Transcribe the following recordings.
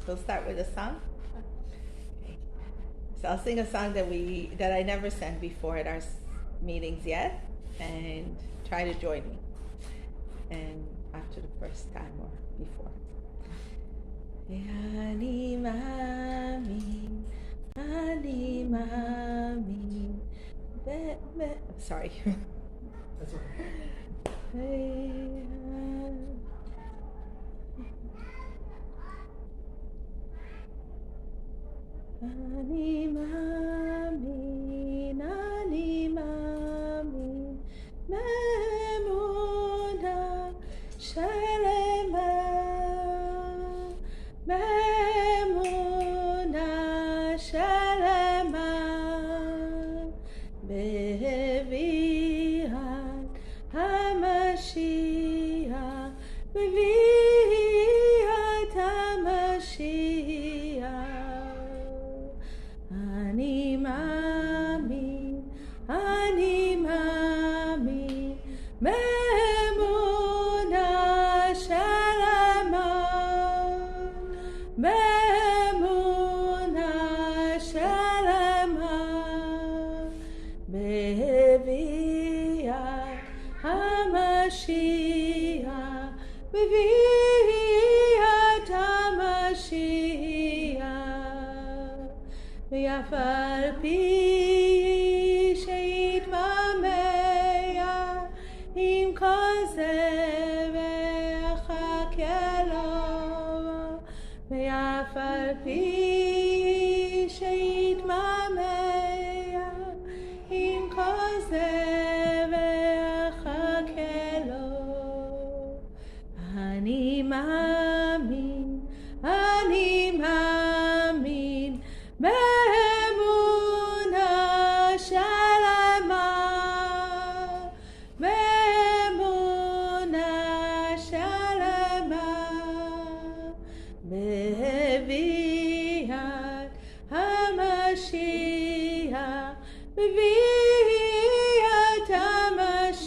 We'll start with a song. Okay. So I'll sing a song that I never sang before at our meetings yet, and try to join me. And after the first time or before. Ani mami, sorry. That's okay. Ani mami, memuna shalema, memuna shalema, beviat hamashiach, beviat hamashiach. Ani mami, memuna shalema, memuna shalema, beviat hamashiach, beviat hamashiach. Ve'af al pi sheitmamea im kol ze ve'achake lo, ve'af al pi sheitmamea im kol ze ve'achake lo. Ani mamin, memuna shalema, memuna shalema, beviat hamashiach, beviat hamashiach.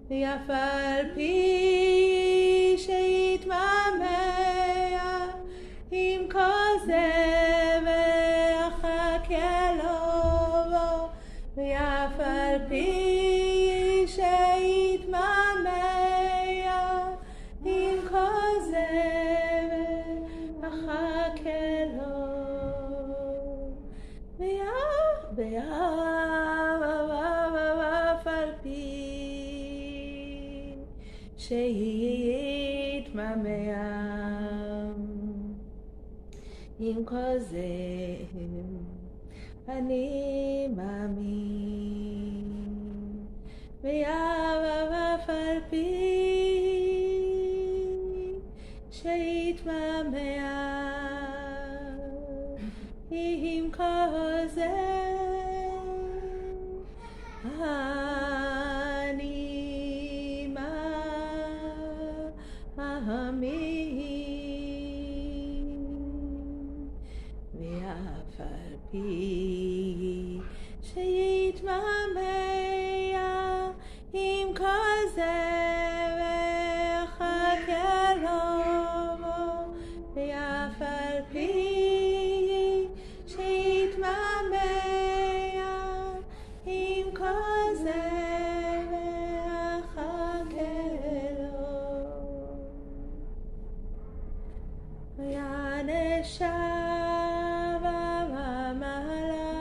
Ve'af al pi sheitmamea im kol ze ve'achake lo, ve'af al pi sheitmamea im kol ze ve'achake lo, ve'af al pi sheitmamea im kol ze ani מאמין, ואף על פי שיתמהמה עם כל זה אני מאמין, ואף על פי שיתמהמה עם כל זה ואחכה לו, ואף על פי שיתמהמה עם כל זה ואחכה לו, ויענשה במעלה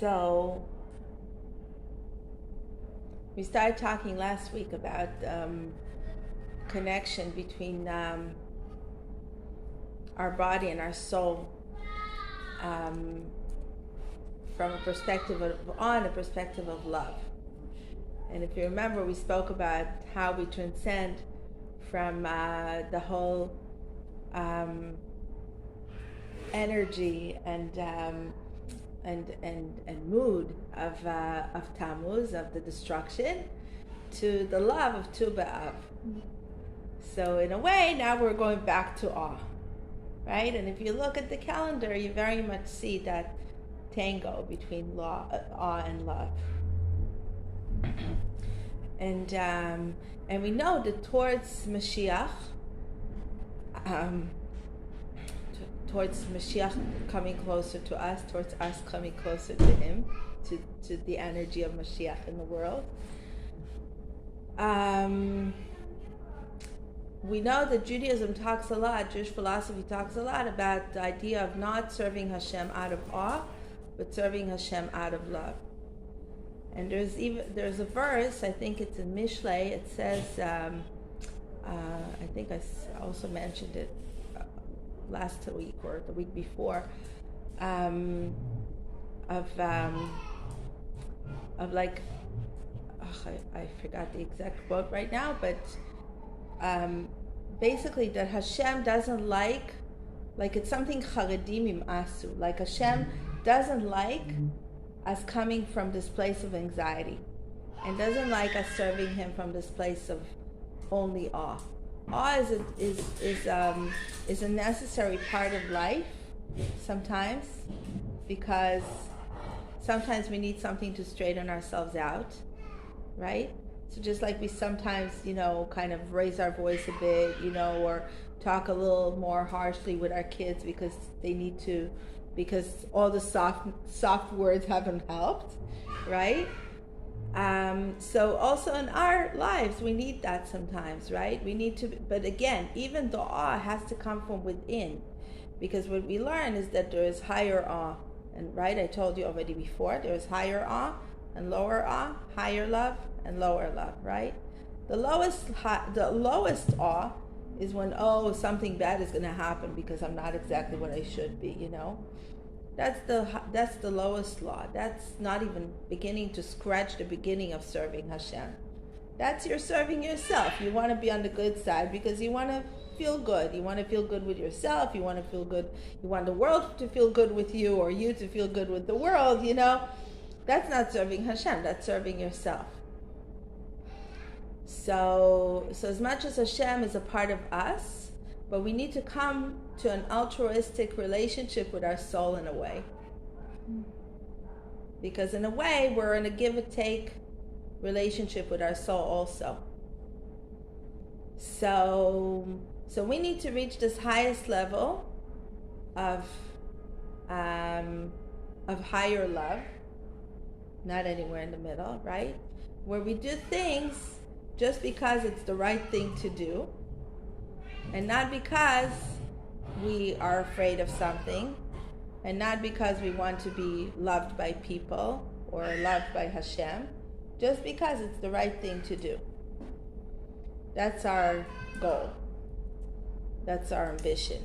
So we started talking last week about connection between our body and our soul, from a perspective of awe and a perspective of love. And if you remember, we spoke about how we transcend from the whole energy and mood of Tammuz, of the destruction, to the love of Tu B'Av. So in a way, now we're going back to awe, right? And if you look at the calendar, you very much see that tango between awe and love. And we know that towards Mashiach, towards Mashiach coming closer to us, towards us coming closer to Him, to the energy of Mashiach in the world. We know that Judaism talks a lot, Jewish philosophy talks a lot about the idea of not serving Hashem out of awe, but serving Hashem out of love. And there's a verse, I think it's in Mishlei, it says, I think I also mentioned it last week or the week before, of like, I forgot the exact quote right now, but basically that Hashem doesn't like it's something charedim asu, like Hashem doesn't like us coming from this place of anxiety, and doesn't like us serving Him from this place of only awe. Awe is a necessary part of life sometimes, because sometimes we need something to straighten ourselves out, right? So just like we sometimes, kind of raise our voice a bit, or talk a little more harshly with our kids because they need to, because all the soft words haven't helped, right? So also in our lives, we need that sometimes, right? We need to, but again, even the awe has to come from within, because what we learn is that there is higher awe, and right, I told you already before, there is higher awe and lower awe, higher love and lower love, right? The lowest awe is when, something bad is going to happen because I'm not exactly what I should be, That's the lowest law. That's not even beginning to scratch the beginning of serving Hashem. That's you're serving yourself. You want to be on the good side because you want to feel good. You want to feel good with yourself. You want to feel good. You want the world to feel good with you, or you to feel good with the world, That's not serving Hashem. That's serving yourself. So as much as Hashem is a part of us, but we need to come to an altruistic relationship with our soul in a way. Because in a way, we're in a give and take relationship with our soul also. So we need to reach this highest level of higher love, not anywhere in the middle, right? Where we do things just because it's the right thing to do, and not because we are afraid of something, and not because we want to be loved by people or loved by Hashem, just because it's the right thing to do. That's our goal. That's our ambition.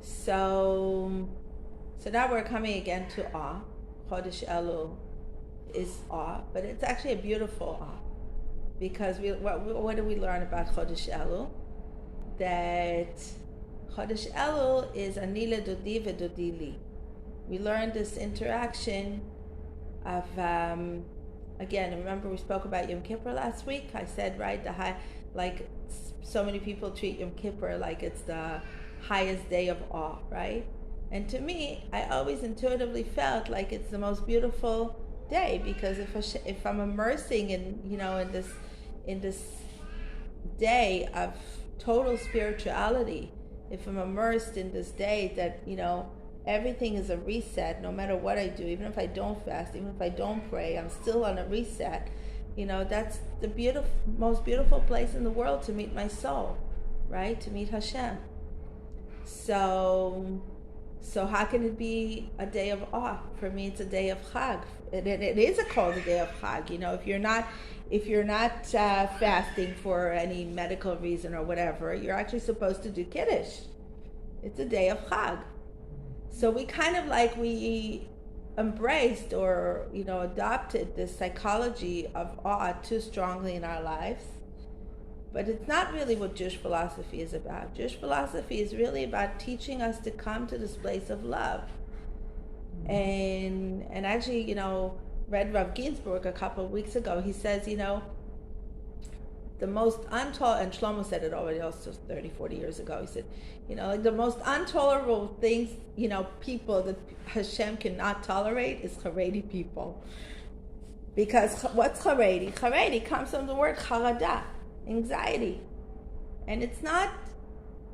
So now we're coming again to awe. Chodesh Elul is awe, but it's actually a beautiful awe. Because what do we learn about Chodesh Elul? That Chodesh Elul is Ani leDodi veDodi li. We learned this interaction of, again, remember we spoke about Yom Kippur last week? I said, right, so many people treat Yom Kippur like it's the highest day of awe, right? And to me, I always intuitively felt like it's the most beautiful day, because if I'm immersing in this day of total spirituality, if I'm immersed in this day that everything is a reset, no matter what I do, even if I don't fast, even if I don't pray, I'm still on a reset. That's the most beautiful place in the world to meet my soul, right? To meet Hashem. So So how can it be a day of awe? For me, it's a day of Chag. It is called a day of Chag. You know, if you're not fasting for any medical reason or whatever, you're actually supposed to do Kiddush. It's a day of Chag. So we kind of we embraced or, adopted this psychology of awe too strongly in our lives. But it's not really what Jewish philosophy is about. Jewish philosophy is really about teaching us to come to this place of love. And actually, read Rav Ginsburg a couple of weeks ago. He says, the most untolerable, and Shlomo said it already also 30, 40 years ago. He said, the most intolerable things, people that Hashem cannot tolerate is Haredi people. Because what's Haredi? Haredi comes from the word charada, anxiety. And it's not,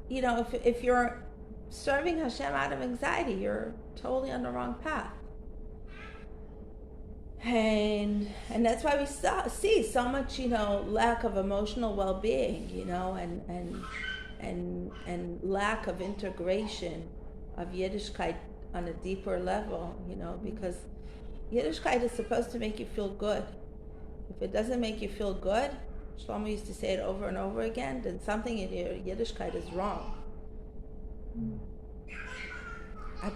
if you're serving Hashem out of anxiety, you're totally on the wrong path. And that's why we see so much, lack of emotional well-being, and lack of integration of Yiddishkeit on a deeper level, because Yiddishkeit is supposed to make you feel good. If it doesn't make you feel good, Shlomo used to say it over and over again, then something in your Yiddishkeit is wrong.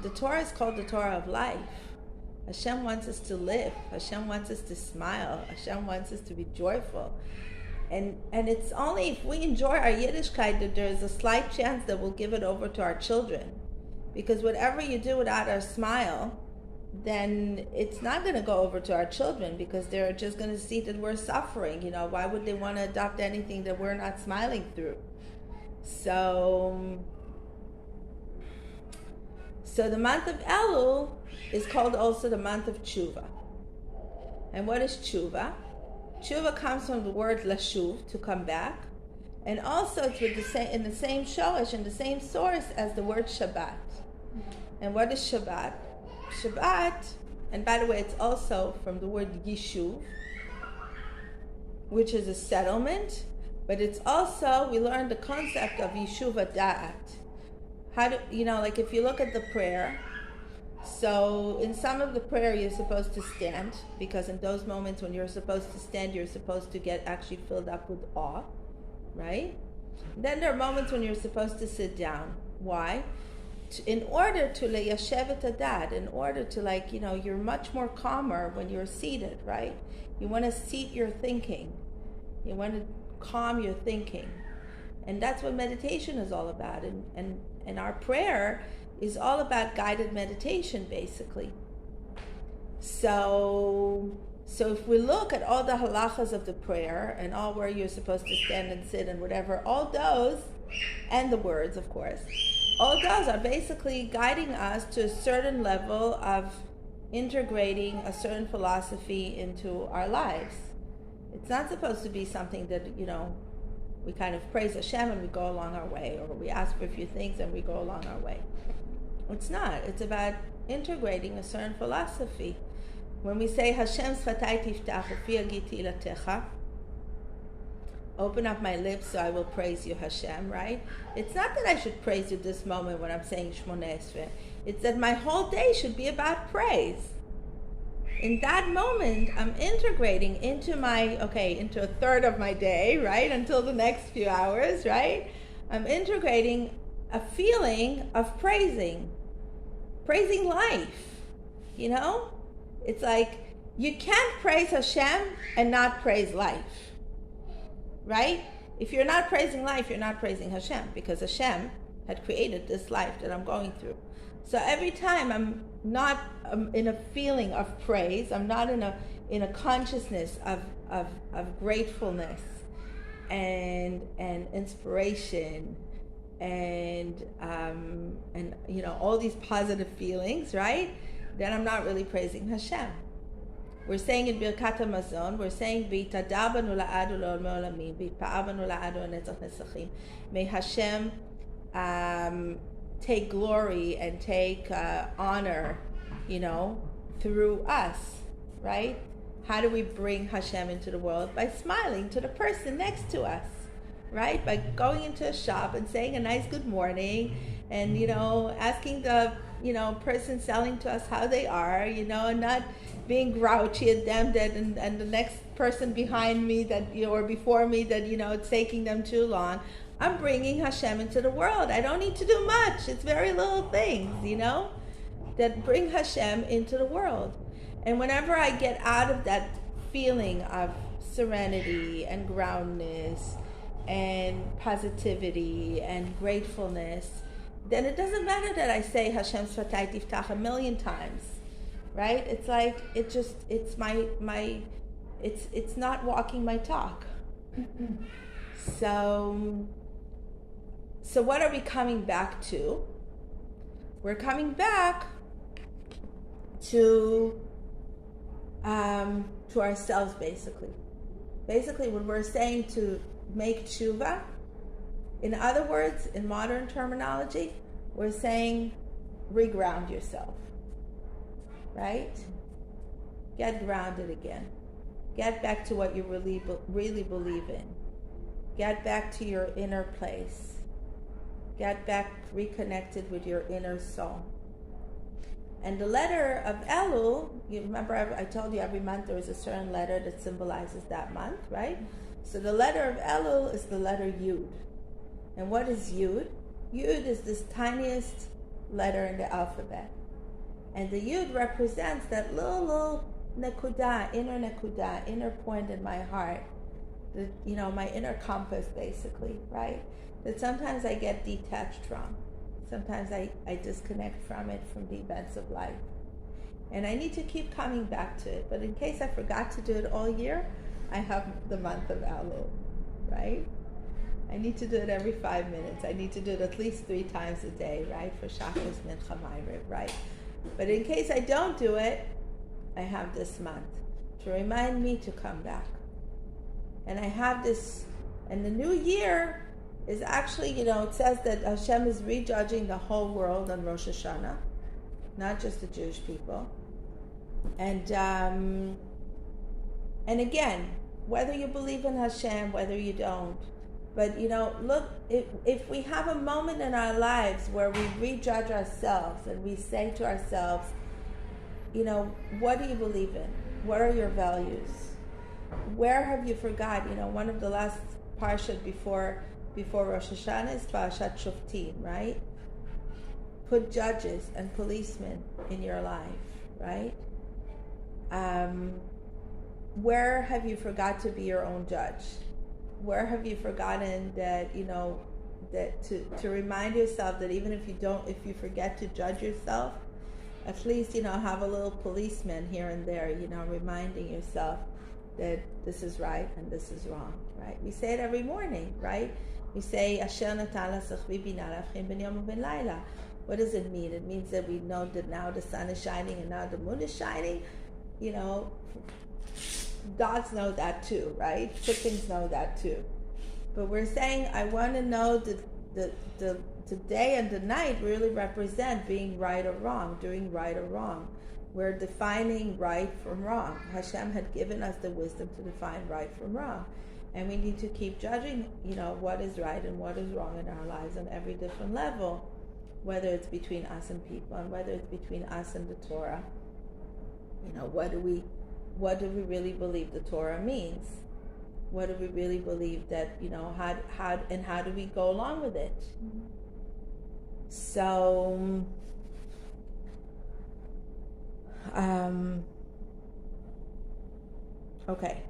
The Torah is called the Torah of life. Hashem wants us to live. Hashem wants us to smile. Hashem wants us to be joyful. And it's only if we enjoy our Yiddishkeit that there is a slight chance that we'll give it over to our children. Because whatever you do without our smile, then it's not going to go over to our children, because they're just going to see that we're suffering. Why would they want to adopt anything that we're not smiling through? So the month of Elul is called also the month of Tshuva. And what is Tshuva? Tshuva comes from the word lashuv, to come back. And also it's in the same shoresh, in the same source as the word Shabbat. And what is Shabbat? Shabbat, and by the way, it's also from the word Yishuv, which is a settlement, but it's also, we learned the concept of Yishuv Da'at. How do, if you look at the prayer, so in some of the prayer you're supposed to stand, because in those moments when you're supposed to stand, you're supposed to get actually filled up with awe, right? Then there are moments when you're supposed to sit down. Why? In order to leyashev et hadat, in order to you're much more calmer when you're seated, right? You want to seat your thinking. You want to calm your thinking. And that's what meditation is all about. And our prayer is all about guided meditation, basically. So if we look at all the halachas of the prayer and all where you're supposed to stand and sit and whatever, all those, and the words, of course, all those are basically guiding us to a certain level of integrating a certain philosophy into our lives. It's not supposed to be something that, we kind of praise Hashem and we go along our way, or we ask for a few things and we go along our way. It's not. It's about integrating a certain philosophy. When we say Hashem sfatai tiftach ufi agiti ilatecha, open up my lips so I will praise you, Hashem, right? It's not that I should praise you this moment when I'm saying Shmoneh Esrei. It's that my whole day should be about praise. In that moment, I'm integrating into into a third of my day, right? Until the next few hours, right? I'm integrating a feeling of praising life, It's like, you can't praise Hashem and not praise life. Right? If you're not praising life, you're not praising Hashem, because Hashem had created this life that I'm going through. So every time I'm not in a feeling of praise, I'm not in a consciousness of gratefulness and inspiration and all these positive feelings, right? Then I'm not really praising Hashem. We're saying in Birkat HaMazon, we're saying, V'yitadar banu la'ad u'le'olmei olamim, v'yitpa'ar banu la'ad u'netzach nesachim. May Hashem take glory and take honor, through us, right? How do we bring Hashem into the world? By smiling to the person next to us, right? By going into a shop and saying a nice good morning and, asking the person selling to us how they are, and not being grouchy at them and the next person behind me that, or before me that, it's taking them too long. I'm bringing Hashem into the world. I don't need to do much. It's very little things, that bring Hashem into the world. And whenever I get out of that feeling of serenity and groundedness and positivity and gratefulness, then it doesn't matter that I say Hashem Sfatay Tiftach 1,000,000 times, right? It's like, it's not walking my talk. So what are we coming back to? We're coming back to ourselves, basically. Basically, when we're saying to make tshuva, in other words, in modern terminology, we're saying reground yourself, right? Get grounded again. Get back to what you really believe in. Get back to your inner place. Get back reconnected with your inner soul. And the letter of Elul, you remember I told you every month there is a certain letter that symbolizes that month, right? So the letter of Elul is the letter Yud. And what is Yud? Yud is this tiniest letter in the alphabet. And the Yud represents that little nekuda, inner point in my heart, my inner compass, basically, right? That sometimes I get detached from. Sometimes I disconnect from it, from the events of life. And I need to keep coming back to it. But in case I forgot to do it all year, I have the month of Elul, right? I need to do it every 5 minutes. I need to do it at least 3 times a day, right? For Shacharis, Mincha, Ma'ariv, right? But in case I don't do it, I have this month to remind me to come back. And I have this, and the new year is actually, it says that Hashem is rejudging the whole world on Rosh Hashanah, not just the Jewish people. And again, whether you believe in Hashem, whether you don't, but look, if we have a moment in our lives where we rejudge ourselves and we say to ourselves, what do you believe in? What are your values? Where have you forgot? One of the last parshat before Rosh Hashanah is Parashat Shoftim, right? Put judges and policemen in your life, right? Where have you forgot to be your own judge? Where have you forgotten that, that to remind yourself that even if you forget to judge yourself, at least, have a little policeman here and there, reminding yourself that this is right and this is wrong, right? We say it every morning, right? We say, Asher natan l'sachvi bina l'avchin ben yom u'ben laila. What does it mean? It means that we know that now the sun is shining and now the moon is shining. Dogs know that too, right? Chickens know that too. But we're saying, I want to know that the day and the night really represent being right or wrong, doing right or wrong. We're defining right from wrong. Hashem had given us the wisdom to define right from wrong. And we need to keep judging, what is right and what is wrong in our lives on every different level, whether it's between us and people and whether it's between us and the Torah. What do we really believe the Torah means? What do we really believe that, how do we go along with it? Mm-hmm. So, okay.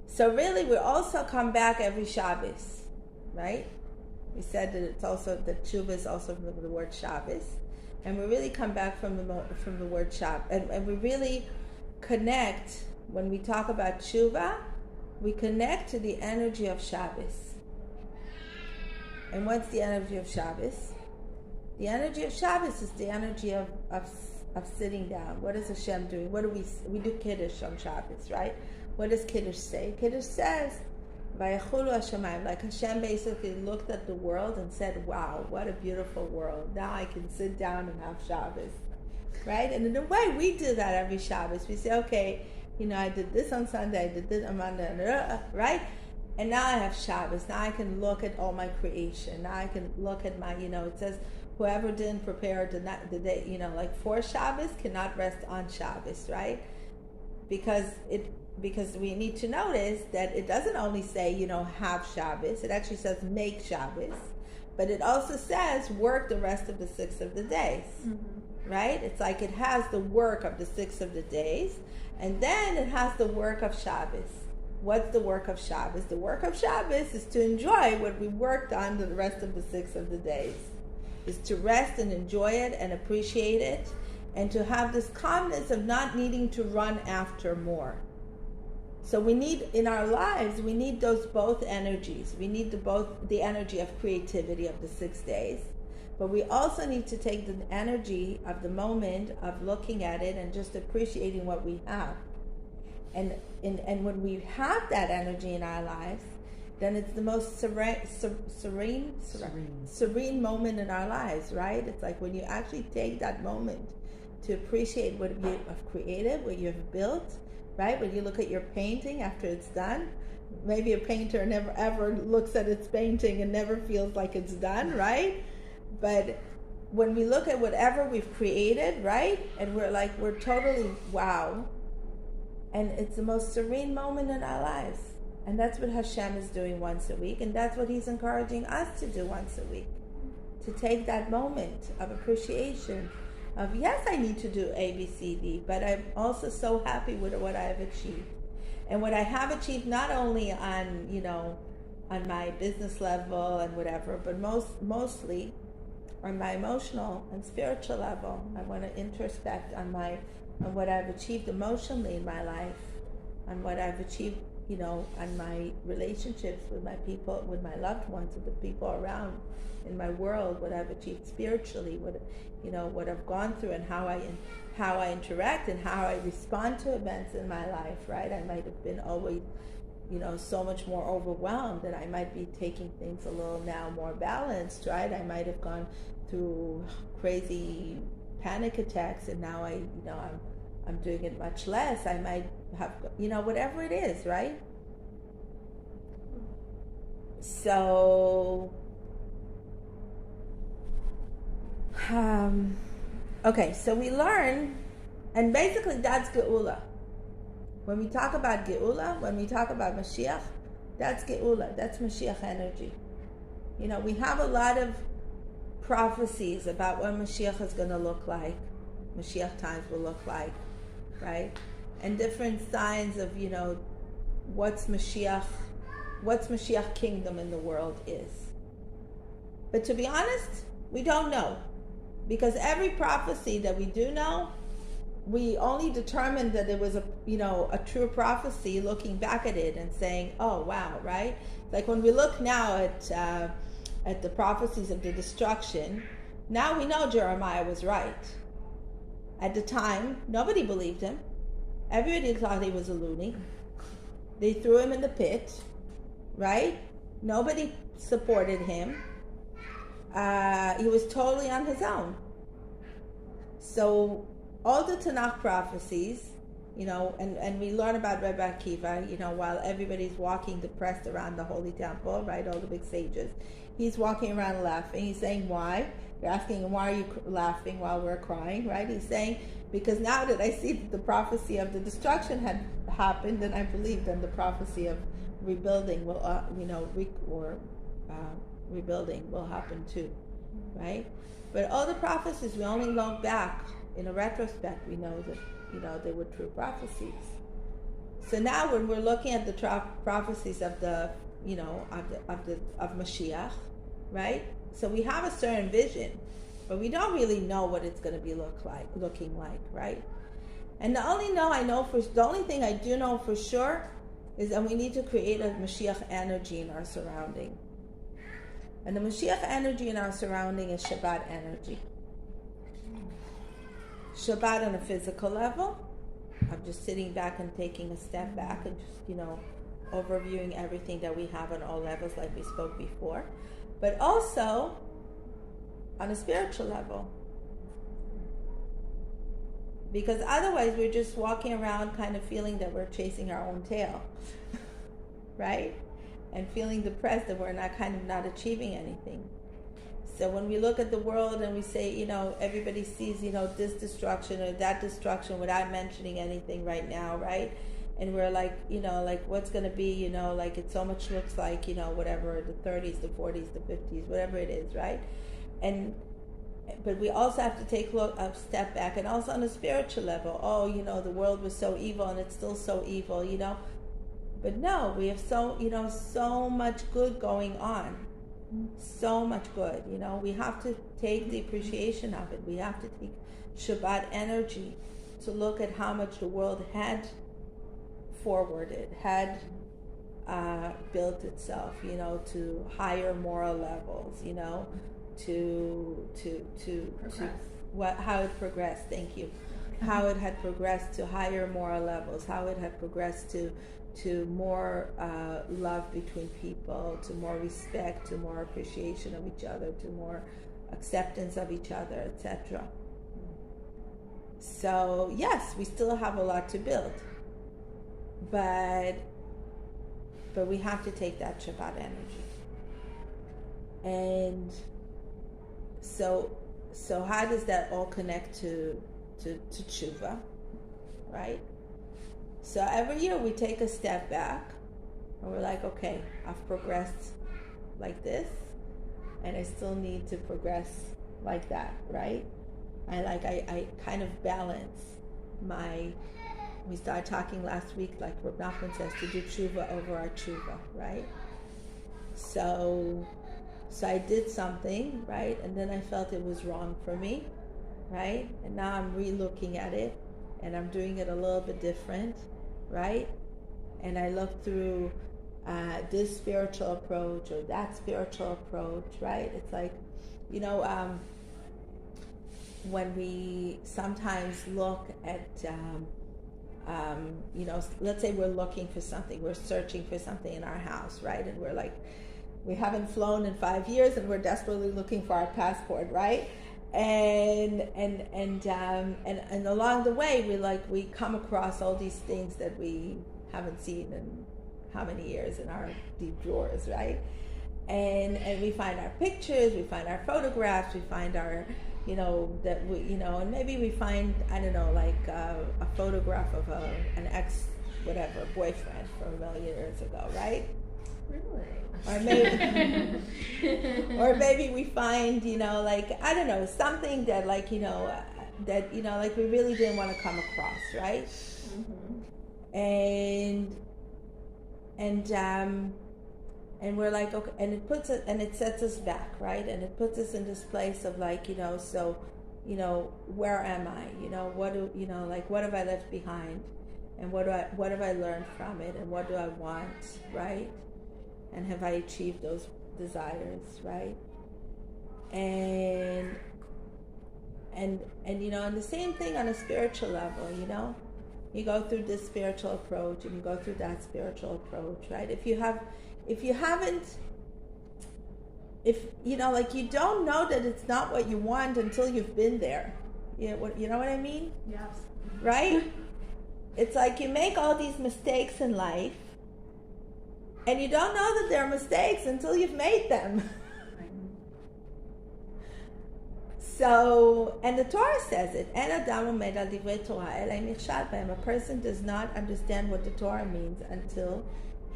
So really, we also come back every Shabbos, right? We said that it's also, that tshuva is also from the word Shabbos. And we really come back from the word Shabbos. And we really connect, when we talk about tshuva, we connect to the energy of Shabbos. And what's the energy of Shabbos? The energy of Shabbos is the energy of sitting down. What is Hashem doing? What do we do Kiddush on Shabbos, right? What does Kiddush say? Kiddush says, Vayachulu Hashemayim, like Hashem basically looked at the world and said, wow, what a beautiful world. Now I can sit down and have Shabbos, right? And in a way, we do that every Shabbos. We say, okay, I did this on Sunday, I did this on Monday, right? And now I have Shabbos. Now I can look at all my creation. Now I can look at my, it says, whoever didn't prepare the day, like for Shabbos cannot rest on Shabbos, right? Because we need to notice that it doesn't only say, have Shabbos. It actually says make Shabbos. But it also says work the rest of the 6 of the days, right? It's like it has the work of the 6 of the days, and then it has the work of Shabbos. What's the work of Shabbos? The work of Shabbos is to enjoy what we worked on the rest of the 6 of the days. Is to rest and enjoy it and appreciate it, and to have this calmness of not needing to run after more. So we need, in our lives, we need those both energies. We need the energy of creativity of the 6 days, but we also need to take the energy of the moment of looking at it and just appreciating what we have. And when we have that energy in our lives, then it's the most serene moment in our lives, right? It's like when you actually take that moment to appreciate what you have created, what you have built, right? When you look at your painting after it's done, maybe a painter never ever looks at its painting and never feels like it's done, right? But when we look at whatever we've created, right? And we're totally wow. And it's the most serene moment in our lives. And that's what Hashem is doing once a week. And that's what He's encouraging us to do once a week. To take that moment of appreciation of, yes, I need to do A, B, C, D, but I'm also so happy with what I've achieved. And what I have achieved not only on, on my business level and whatever, but mostly on my emotional and spiritual level. I want to introspect on what I've achieved emotionally in my life, on what I've achieved, on my relationships with my people, with my loved ones, with the people around in my world, what I've achieved spiritually, what I've gone through, and how I interact and how I respond to events in my life, right? I might have been always, so much more overwhelmed, and I might be taking things a little now more balanced, right? I might have gone through crazy panic attacks, and now I'm doing it much less. I might have, whatever it is, right? So, okay, so we learn, and basically that's Geula. When we talk about Geula, when we talk about Mashiach, that's Geula, that's Mashiach energy. We have a lot of prophecies about what Mashiach is going to look like, Mashiach times will look like, right? And different signs of, what's Mashiach kingdom in the world is. But to be honest, we don't know. Because every prophecy that we do know, we only determined that it was a true prophecy looking back at it and saying, oh wow, right? Like when we look now at the prophecies of the destruction, now we know Jeremiah was right. At the time, nobody believed him. Everybody thought he was a loony. They threw him in the pit, right? Nobody supported him. He was totally on his own. So all the Tanakh prophecies, and we learn about Rebbe Akiva, while everybody's walking depressed around the Holy Temple, right? All the big sages. He's walking around laughing. He's saying, why? They're asking him, why are you laughing while we're crying, right? He's saying, because now that I see that the prophecy of the destruction had happened, then I believe then the prophecy of rebuilding will, rebuilding will happen too, right? But all the prophecies, we only look back in a retrospect. We know that, they were true prophecies. So now when we're looking at the prophecies of the, of Mashiach, right? So we have a certain vision, but we don't really know what it's going to be looking like, right? And the only thing I do know for sure is that we need to create a Mashiach energy in our surrounding. And the Mashiach energy in our surrounding is Shabbat energy. Shabbat on a physical level. I'm just sitting back and taking a step back and just, overviewing everything that we have on all levels like we spoke before. But also on a spiritual level. Because otherwise we're just walking around kind of feeling that we're chasing our own tail. Right? And feeling depressed that we're not achieving anything. So when we look at the world and we say, you know, everybody sees, you know, this destruction or that destruction without mentioning anything right now, right? And we're like, you know, like what's going to be, you know, like it so much looks like, you know, whatever, the 30s, the 40s, the 50s, whatever it is, right? But we also have to take a step back, and also on a spiritual level. Oh, you know, the world was so evil and it's still so evil, you know. But no, we have so much good going on. So much good, you know. We have to take the appreciation of it. We have to take Shabbat energy to look at how much the world had forwarded, had built itself, you know, to higher moral levels, you know, how it progressed. Thank you. How it had progressed to higher moral levels. How it had progressed to more love between people, to more respect, to more appreciation of each other, to more acceptance of each other, etc. So yes, we still have a lot to build, but we have to take that Shabbat energy. And so how does that all connect to tshuva, right? So every year we take a step back and we're like, okay, I've progressed like this and I still need to progress like that, right? I kind of balance we started talking last week, like Reb Nachman says, to do tshuva over our tshuva, right? So I did something, right? And then I felt it was wrong for me, right? And now I'm re-looking at it and I'm doing it a little bit different, right? And I look through this spiritual approach or that spiritual approach, right? It's like, you know, when we sometimes look at, you know, let's say we're looking for something, we're searching for something in our house, right? And we're like, we haven't flown in 5 years and we're desperately looking for our passport, right? And along the way, we come across all these things that we haven't seen in how many years in our deep drawers, right? And we find our pictures, we find our photographs, we find our, you know, that we, you know, and maybe we find, I don't know, like a photograph of an ex, whatever, boyfriend from a million years ago, right? Really? Or maybe we find, you know, like, I don't know, something that, like, you know, like we really didn't want to come across, right? Mm-hmm. And we're like, okay, and it sets us back, right? And it puts us in this place of like, you know, so, you know, where am I? You know, what have I left behind? And what have I learned from it? And what do I want, right? And have I achieved those desires, right? And you know, and the same thing on a spiritual level, you know? You go through this spiritual approach and you go through that spiritual approach, right? If you know, like, you don't know that it's not what you want until you've been there. You know what I mean? Yes. Right? It's like you make all these mistakes in life and you don't know that they're mistakes until you've made them. So, and the Torah says it, a person does not understand what the Torah means until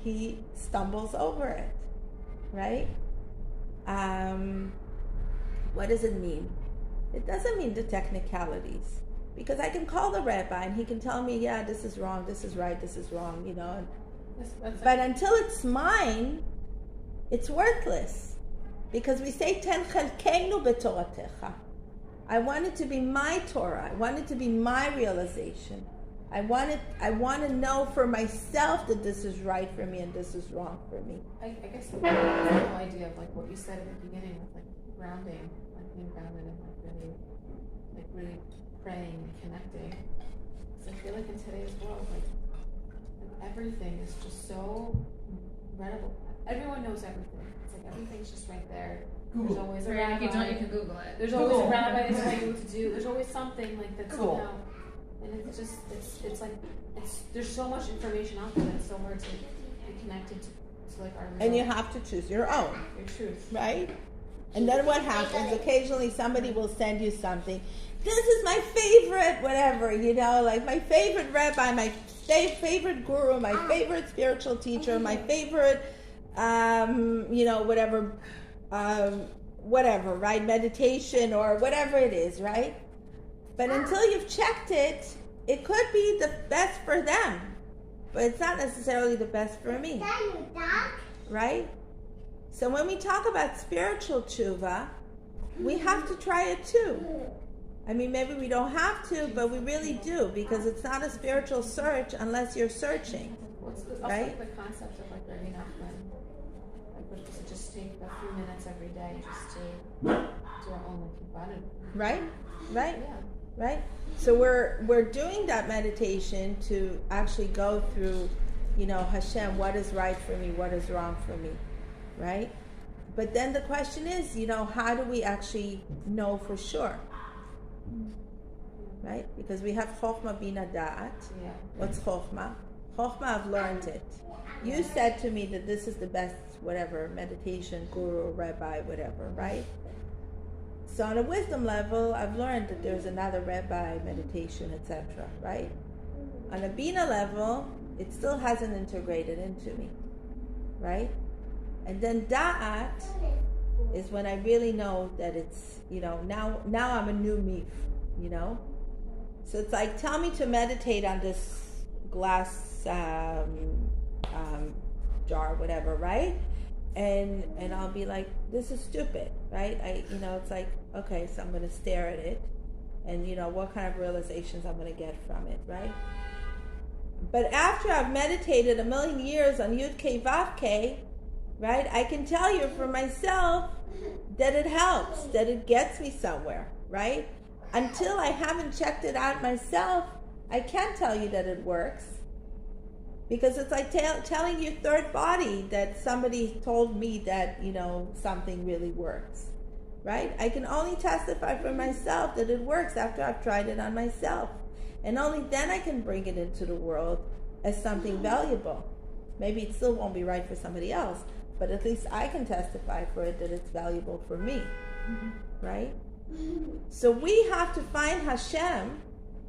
he stumbles over it, right? What does it mean? It doesn't mean the technicalities, because I can call the rabbi and he can tell me, yeah, this is wrong, this is right, this is wrong, you know. But until it's mine, it's worthless, because we say ten chelkeinu b'toratecha. I want it to be my Torah. I want it to be my realization. I want to know for myself that this is right for me and this is wrong for me. I guess the whole idea of like what you said at the beginning with like grounding, like being grounded and like really praying and connecting. So I feel like in today's world, like everything is just so incredible. Everyone knows everything. It's like everything's just right there. There's always a rabbi. If you don't, you can Google it. There's always a rabbi to tell you what to do. There's always something like that's somehow, and it's just it's like there's so much information out there that's so hard to be connected to like our. And you have to choose your own. Your truth, right? And then what happens? Occasionally somebody will send you something. This is my favorite, whatever, like my favorite rabbi, my favorite guru, my favorite spiritual teacher, my favorite, whatever, right? Meditation or whatever it is, right? But until you've checked it, it could be the best for them, but it's not necessarily the best for me, right? So when we talk about spiritual tshuva, we have to try it too. I mean, maybe we don't have to, but we really do, because it's not a spiritual search unless you're searching, right? The concept of like Rabbi Nachman, like just take a few minutes every day just to do our own kibbutz. Right? Yeah. Right? So we're doing that meditation to actually go through, Hashem, what is right for me, what is wrong for me, right? But then the question is, how do we actually know for sure? Right? Because we have Chokhmah Bina Da'at. Yeah. What's Chokhmah? Chokhmah, I've learned it. You said to me that this is the best, whatever, meditation, guru, rabbi, whatever, right? So on a wisdom level, I've learned that there's another rabbi, meditation, etc., right? On a Bina level, it still hasn't integrated into me, right? And then Da'at is when I really know that it's, now I'm a new me, So it's like, tell me to meditate on this glass jar, whatever, right? And I'll be like, this is stupid, right? It's like, okay, so I'm going to stare at it, and what kind of realizations I'm going to get from it, right? But after I've meditated a million years on Yud Kei Vav Kei, right, I can tell you for myself that it helps, that it gets me somewhere, right? Until I haven't checked it out myself, I can't tell you that it works. Because it's like telling your third body that somebody told me that, something really works, right? I can only testify for myself that it works after I've tried it on myself. And only then I can bring it into the world as something valuable. Maybe it still won't be right for somebody else, but at least I can testify for it that it's valuable for me, right? So we have to find Hashem.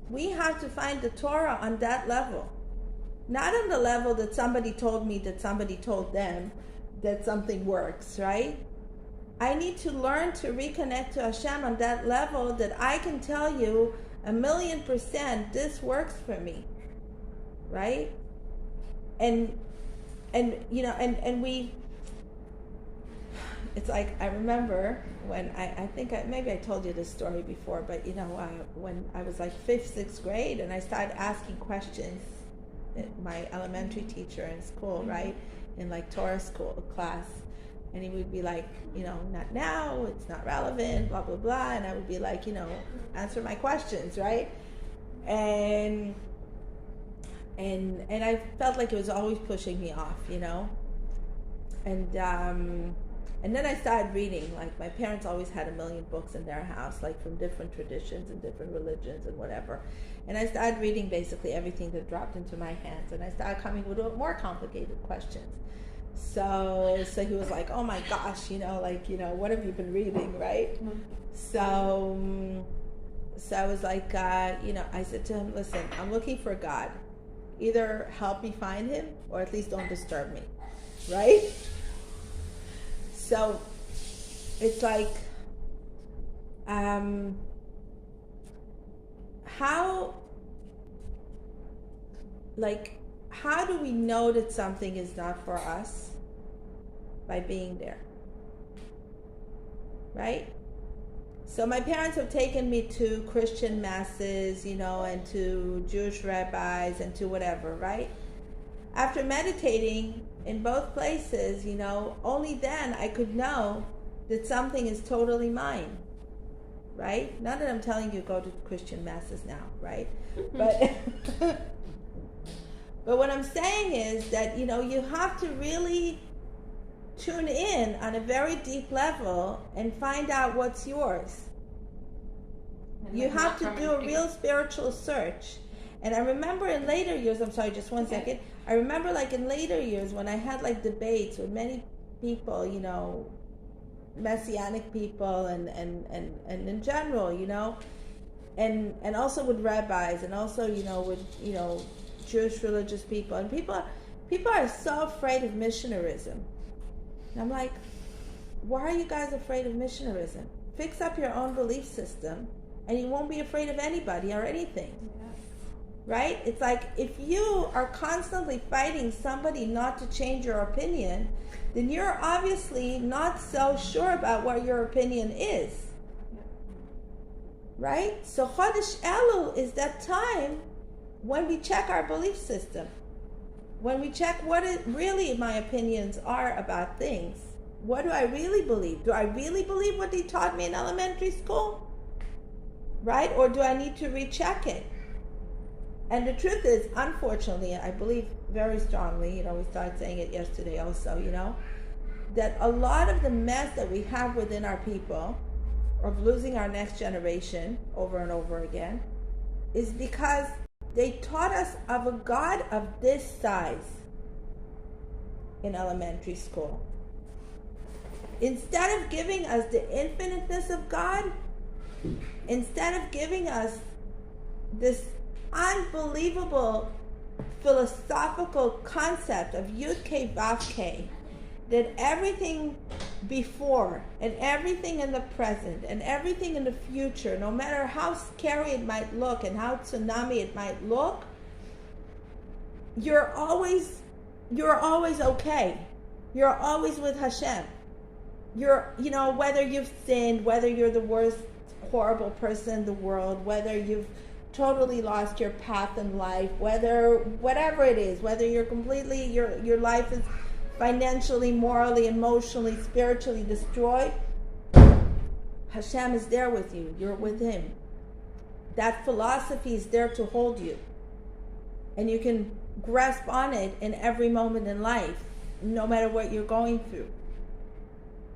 We have to find the Torah on that level. Not on the level that somebody told me that somebody told them that something works, right? I need to learn to reconnect to Hashem on that level that I can tell you 1,000,000% this works for me, right? And we, it's like, I remember when I think maybe I told you this story before, but when I was like 5th, 6th grade, and I started asking questions, my elementary teacher in school, right, in like Torah school class, and he would be like, not now, it's not relevant, blah blah blah, and I would be like, answer my questions, right? And I felt like it was always pushing me off, and then I started reading. Like, my parents always had 1,000,000 books in their house, like from different traditions and different religions and whatever. And I started reading basically everything that dropped into my hands. And I started coming with more complicated questions. So he was like, oh my gosh, what have you been reading, right? Mm-hmm. So I was like, I said to him, listen, I'm looking for God. Either help me find him, or at least don't disturb me, right? So it's like, how do we know that something is not for us? By being there, right? So my parents have taken me to Christian masses, and to Jewish rabbis and to whatever, right? After meditating in both places, only then I could know that something is totally mine, right? Not that I'm telling you go to Christian masses now, right? But but what I'm saying is that, you have to really tune in on a very deep level and find out what's yours. You have to do a real spiritual search. And I remember in later years, I'm sorry, just one second. I remember like in later years when I had like debates with many people, Messianic people and in general, and also with rabbis, and also with Jewish religious people, and people are so afraid of missionarism. And I'm like, why are you guys afraid of missionarism? Fix up your own belief system, and you won't be afraid of anybody or anything. Yes. Right? It's like, if you are constantly fighting somebody not to change your opinion, then you're obviously not so sure about what your opinion is. Right? So Chodesh Elul is that time when we check our belief system. When we check what really my opinions are about things. What do I really believe? Do I really believe what they taught me in elementary school? Right? Or do I need to recheck it? And the truth is, unfortunately, I believe very strongly, we started saying it yesterday also, that a lot of the mess that we have within our people, of losing our next generation over and over again, is because they taught us of a God of this size in elementary school. Instead of giving us the infiniteness of God, instead of giving us this unbelievable philosophical concept of Yud K Vav K, that everything before and everything in the present and everything in the future, no matter how scary it might look and how tsunami it might look, you're always okay. You're always with Hashem. Whether you've sinned, whether you're the worst horrible person in the world, whether you've totally lost your path in life, whatever it is, whether you're completely, your life is financially, morally, emotionally, spiritually destroyed, Hashem is there with you. You're with Him. That philosophy is there to hold you. And you can grasp on it in every moment in life, no matter what you're going through.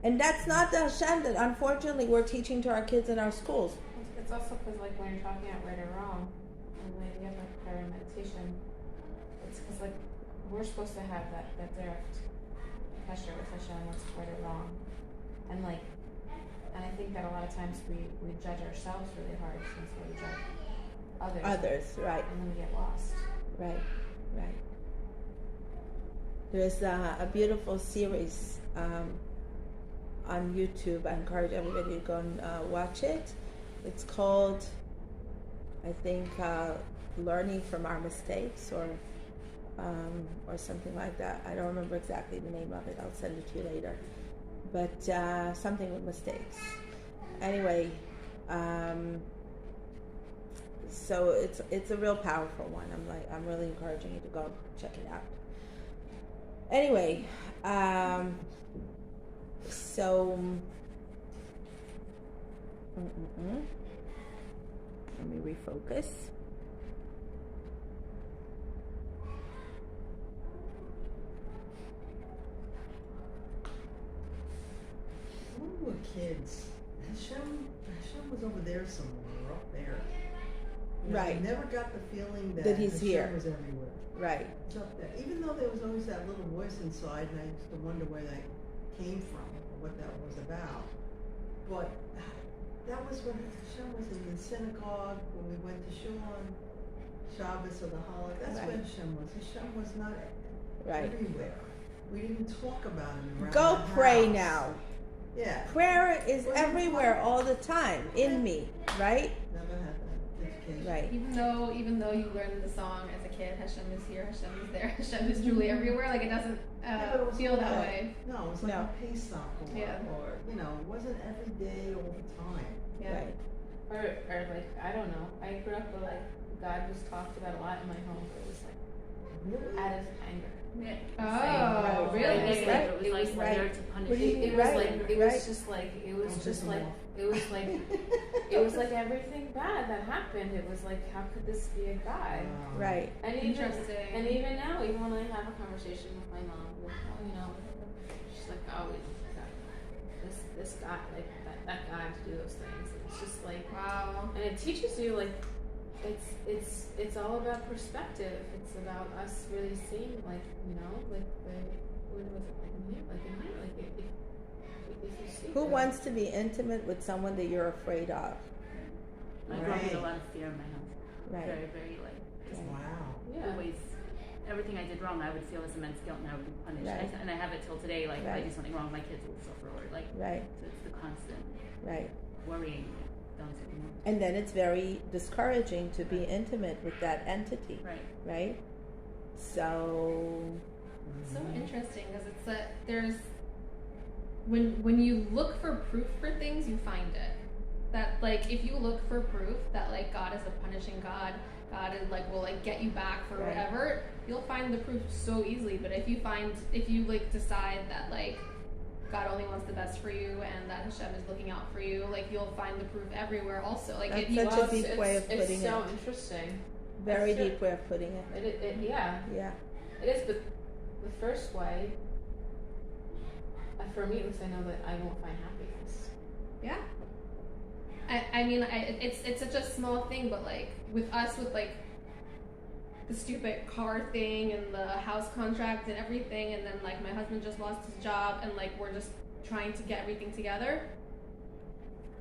And that's not the Hashem that unfortunately we're teaching to our kids in our schools. It's also because, when you're talking about right or wrong, and the idea of prayer and meditation, it's because we're supposed to have that direct pressure with Hashem, what's right or wrong, and I think that a lot of times we judge ourselves really hard since we judge others. Right. And then we get lost. Right. There's a beautiful series on YouTube. I encourage everybody to go and watch it. It's called, I think, Learning from Our Mistakes, or something like that. I don't remember exactly the name of it. I'll send it to you later. But something with mistakes. Anyway, so it's a real powerful one. I'm really encouraging you to go check it out. Anyway, so let me refocus. When we were kids, Hashem was over there somewhere, up there. Right. I never got the feeling that he's Hashem here. was everywhere. Right. It's up there. Even though there was always that little voice inside, and I used to wonder where that came from, or what that was about. But that was when Hashem was in the synagogue, when we went to shul on Shabbos or the holiday. That's where Hashem was. Hashem was not everywhere. We didn't talk about him around Go the pray house. now. Yeah. Prayer is everywhere all the time in me, right? Never had that education. Right. Even though you learned the song as a kid, Hashem is here, Hashem is there, Hashem is truly everywhere. It doesn't Yeah, but it was feel like that way. No, it was like a Pesach Yeah. or it wasn't every day all the time. Yeah. Right. Or I don't know. I grew up with God was talked about a lot in my home, but it was Really? out of anger. Oh, really? It was Right. it was Right. there to punish. What do you mean? It was Right. it Right. was just like it was Don't just piss 'em like off. it was like it was like everything bad that happened. It was like, how could this be a God? Right. And even Interesting. now, even when I have a conversation with my mom, she's like, this guy, that guy to do those things. It's just like, Wow. and it teaches you it's all about perspective. It's about us really seeing what was it in here? If if you see Who them- wants to be intimate with someone that you're afraid of? I grew up with a Right. lot of fear in my house. Right. Very, very like just Wow. Yeah. always everything I did wrong I would feel this immense guilt and I would be punished. Right. And I have it till today, like if I Right. do something wrong my kids will suffer or like Right, so it's the constant right. worrying don't do wrong. And then it's very discouraging to be intimate with that entity, Right. right? So, So interesting because it's that there's when you look for proof for things, you find it. That like if you look for proof that like God is a punishing God, God is like will like get you back for Right. whatever, you'll find the proof so easily. But if you like decide that like God only wants the best for you and that Hashem is looking out for you, like you'll find the proof everywhere also. Like That's if you such a Well, deep way of it's putting so it. interesting. very That's deep way of putting it. It yeah, Yeah, it is. But the first way, for me at least, I know that I won't find happiness. Yeah. I mean, it's such a small thing, but like with us, with like the stupid car thing and the house contract and everything, and then like my husband just lost his job, and like we're just trying to get everything together.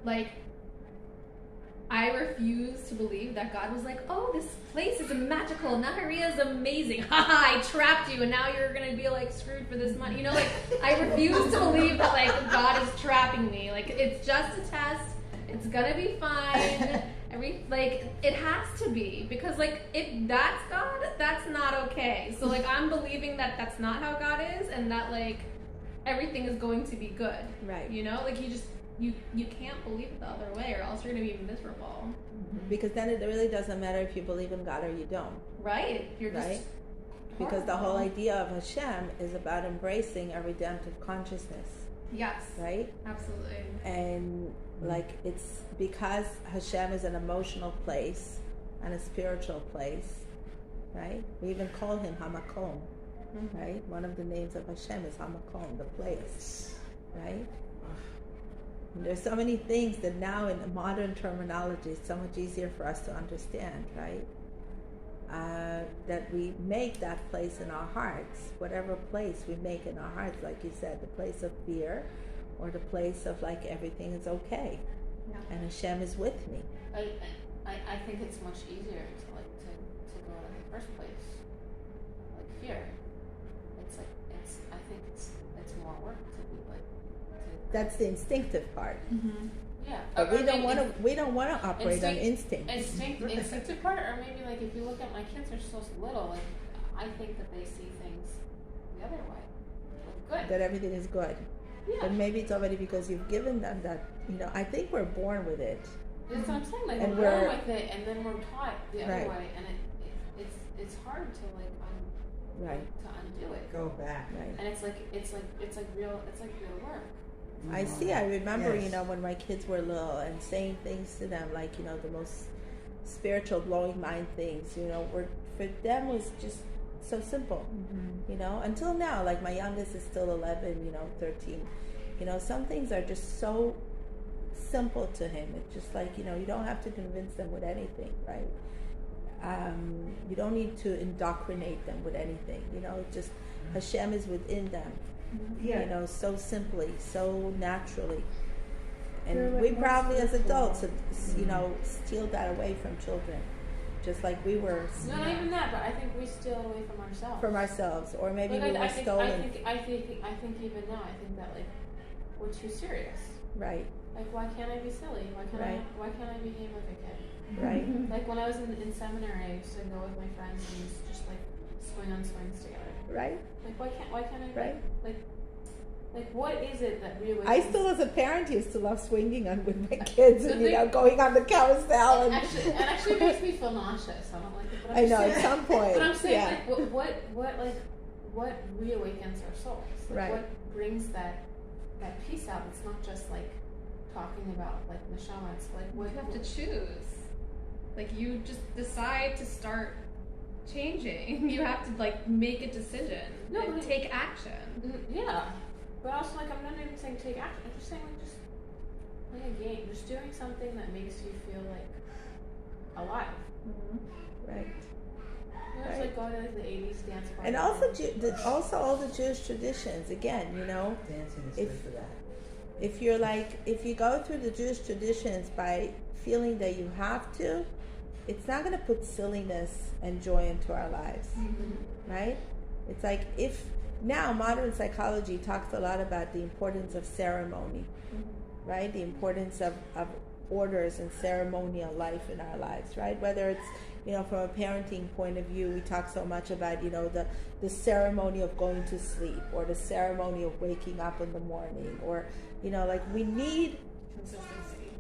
Like, I refuse to believe that God was like, oh, this place is magical, Naharia is amazing, haha, I trapped you, and now you're gonna be like screwed for this money. You know, like I refuse to believe that like God is trapping me. Like it's just a test. It's gonna be fine. It has to be because like if that's God, that's not okay. So like I'm believing that that's not how God is, and that like everything is going to be good. right. You know, like you can't believe it the other way, or else you're gonna be miserable. Because then it really doesn't matter if you believe in God or you don't, Right? You're just right? Because the whole horrible. idea of Hashem is about embracing a redemptive consciousness, Yes, right? absolutely. And like it's because Hashem is an emotional place and a spiritual place, right? We even call him Hamakom, right? One of the names of Hashem is Hamakom, the place, right? And there's so many things that now in modern terminology it's so much easier for us to understand, right? That we make that place in our hearts, whatever place we make in our hearts, like you said, the place of fear or the place of like everything is okay Yeah. and Hashem is with me. I think it's much easier to like to go in the first place. Like fear. It's like I think it's more work to be like to That's the instinctive part. Mm-hmm. yeah. But or we don't maybe want to. We don't want to operate on instinct- instinct. instinctive part, or maybe like if you look at my kids are so little, like I think that they see things the other way. Like good. That everything is good. Yeah. But maybe it's already because you've given them that. You know, I think we're born with it. That's what I'm saying. Like And we're born we're- with it, and then we're taught the other Right. way, and it's hard to like Right. to undo it. Go back. Right. And it's like real work. I see. I remember, Yes. you know, when my kids were little and saying things to them like, you know, the most spiritual, blowing mind things. You know, were for them was just so simple. You know, until now, like my youngest is still 11. You know, 13. You know, some things are just so simple to him. It's just like, you know, you don't have to convince them with anything, right? You don't need to indoctrinate them with anything. You know, just Hashem is within them. Yeah. You know, so simply, so naturally. They're And like we more probably as spiritual. adults, you know, steal that away from children, just like we were Not even that, but I think we steal it away from ourselves. from ourselves, or maybe Like, we were I think stolen. I think even now, I think that like we're too serious. Right, Like, why can't I be silly? Right. Why can't I behave like a kid? right, Like when I was in seminary, I used to go with my friends and we used to just like swing on swings together. right, Like why can't I? right. Like what is it that really? I still, as a parent, used to love swinging on with my kids, and you know, going on the carousel, and actually it makes me feel nauseous. I don't like it. But I I'm know just at saying- some point, But I'm saying yeah, like what reawakens our souls? Like, Right. What brings that peace out? It's not just like talking about like neshama. It's like what You have to choose. Like you just decide to start changing. You have to like make a decision No, and but- take action. Yeah, but also like I'm not even saying take action. I'm just saying like just play a game. Just doing something that makes you feel like alive. right. You know, it's like going to like the '80s dance party. And also, also all the Jewish traditions. Again, you know, Dancing is If- good for that. if you're like, if you go through the Jewish traditions by feeling that you have to, it's not going to put silliness and joy into our lives, right? It's like, if now modern psychology talks a lot about the importance of ceremony, right? The importance of orders and ceremonial life in our lives, right? Whether it's, you know, from a parenting point of view, we talk so much about, you know, the ceremony of going to sleep, or the ceremony of waking up in the morning, or, you know, like, we need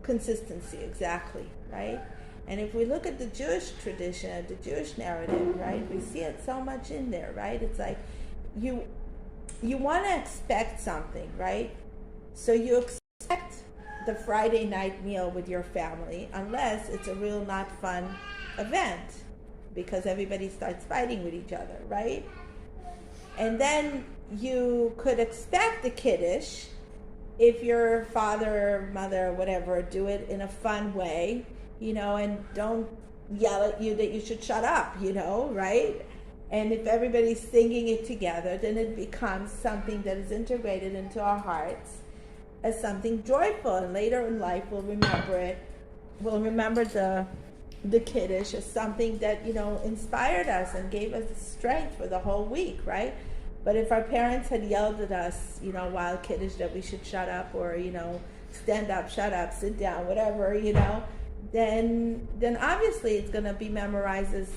consistency, exactly, right? And if we look at the Jewish tradition, the Jewish narrative, right, we see it so much in there, right? It's like, you want to expect something, right? So you expect the Friday night meal with your family, unless it's a real not fun event, because everybody starts fighting with each other, right? And then you could expect the Kiddush if your father or mother or whatever do it in a fun way, you know, and don't yell at you that you should shut up, you know, right? And if everybody's singing it together, then it becomes something that is integrated into our hearts as something joyful, and later in life we'll remember it. We'll remember the Kiddush as something that, you know, inspired us and gave us strength for the whole week, right? But if our parents had yelled at us, you know, while Kiddush, that we should shut up, or, you know, stand up, shut up, sit down, whatever, you know, then obviously it's going to be memorized as,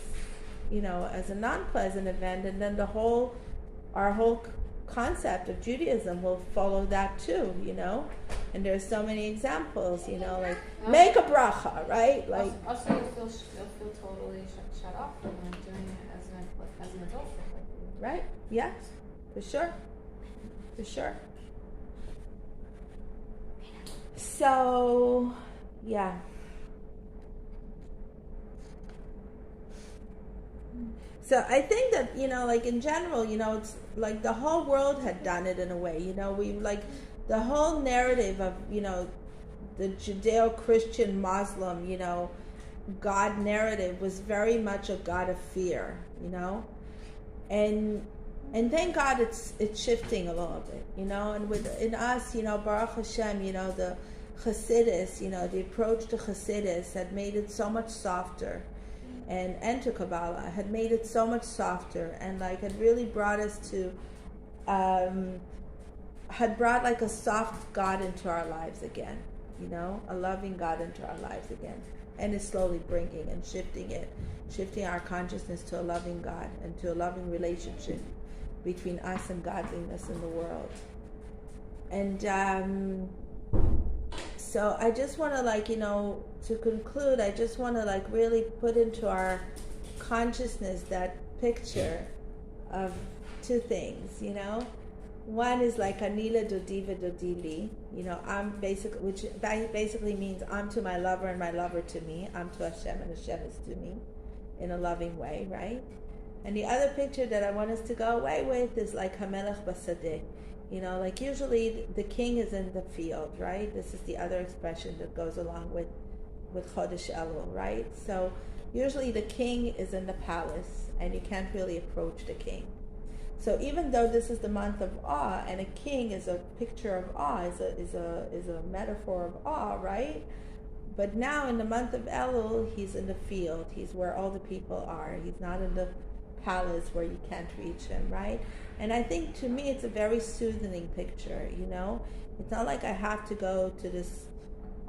you know, as a non-pleasant event, and then our whole concept of Judaism will follow that too, you know. And there's so many examples, you know, like make a bracha, right? Like also you'll feel totally shut off from like doing it as an adult. Right? Yeah, for sure. So, yeah. So I think that, you know, like in general, you know, it's like the whole world had done it in a way, you know, we like the whole narrative of, you know, the Judeo-Christian Muslim, you know, God narrative was very much a God of fear, you know, and thank God it's shifting a little bit, you know, and in us, you know, Baruch Hashem, you know, the Hasidus, you know, the approach to Hasidus had made it so much softer. And to Kabbalah had made it so much softer, and like had really brought us to, had brought like a soft God into our lives again, you know, a loving God into our lives again, and is slowly bringing and shifting our consciousness to a loving God and to a loving relationship between us and godliness in the world. And so I just want to, like, you know, to conclude, I just want to like really put into our consciousness that picture of two things, you know. One is like Anila Dodiva Dodili, you know, I'm basically, which basically means I'm to my lover and my lover to me. I'm to Hashem and Hashem is to me, in a loving way, right? And the other picture that I want us to go away with is like Hamelech Basadeh. You know, like usually the king is in the field, right? This is the other expression that goes along with Chodesh Elul, right? So usually the king is in the palace and you can't really approach the king. So even though this is the month of awe, and a king is a picture of awe, is a metaphor of awe, right? But now in the month of Elul, he's in the field. He's where all the people are. He's not in the palace where you can't reach him, right? And I think to me it's a very soothing picture, you know? It's not like I have to go to this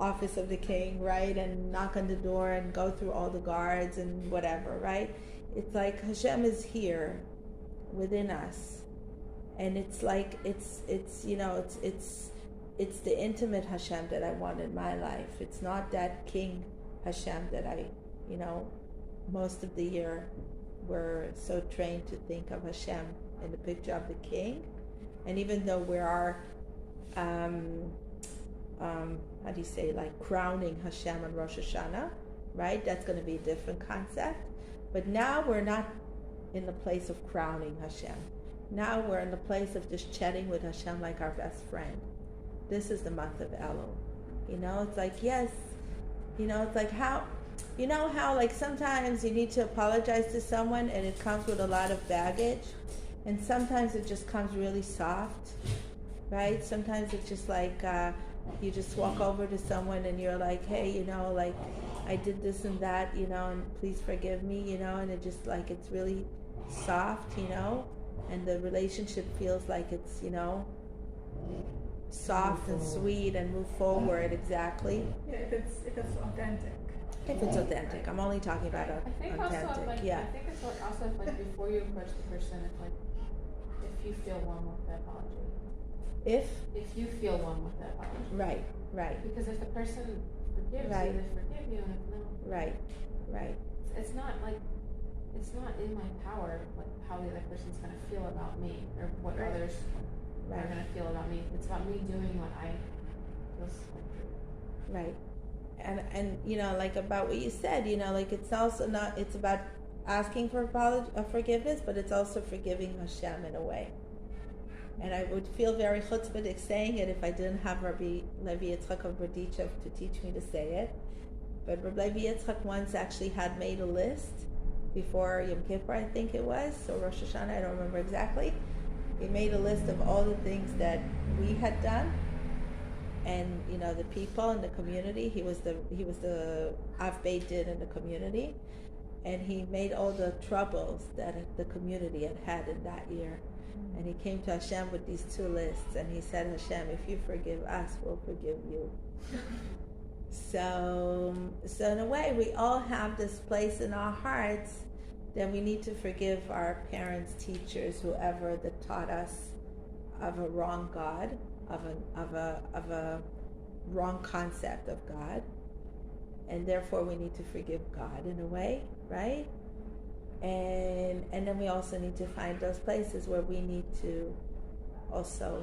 office of the king, right? And knock on the door and go through all the guards and whatever, right? It's like Hashem is here within us. And it's like, it's you know, it's the intimate Hashem that I want in my life. It's not that King Hashem that I, you know, most of the year we're so trained to think of Hashem in the picture of the king. And even though we are, how do you say, like crowning Hashem on Rosh Hashanah, right? That's going to be a different concept. But now we're not in the place of crowning Hashem. Now we're in the place of just chatting with Hashem like our best friend. This is the month of Elul. You know, it's like, yes, you know, it's like how, you know how like sometimes you need to apologize to someone and it comes with a lot of baggage, and sometimes it just comes really soft. right? Sometimes it's just like you just walk over to someone and you're like, hey, you know, like I did this and that, you know, and please forgive me, you know, and it just like it's really soft, you know, and the relationship feels like it's, you know, soft and sweet and move forward. Exactly. Yeah, if it's authentic. If it's authentic, I'm only talking about I think also authentic. if, like, Yeah. I think it's also if, like, before you approach the person, if you feel one with the apology. If you feel one with the apology. Right. Because if the person forgives Right. you, they forgive you, and if not, Right. it's not like, it's not in my power, like, how the other person's gonna feel about me, or what Right. others are gonna feel about me. It's about me doing what I feel like. Right. And you know, like about what you said, you know, like it's also not, it's about asking for forgiveness, but it's also forgiving Hashem in a way. And I would feel very chutzpahdik saying it if I didn't have Rabbi Levi Yitzchak of Berdichev to teach me to say it. But Rabbi Levi Yitzchak once actually had made a list before Yom Kippur, I think it was, or Rosh Hashanah, I don't remember exactly. He made a list of all the things that we had done, and you know, the people in the community. He was the Av Beit Din in the community, and he made all the troubles that the community had in that year. And he came to Hashem with these two lists, and he said, Hashem, if you forgive us, we'll forgive you. So in a way, we all have this place in our hearts that we need to forgive our parents, teachers, whoever that taught us of a wrong God, of a wrong concept of God, and therefore we need to forgive God in a way, right? And then we also need to find those places where we need to also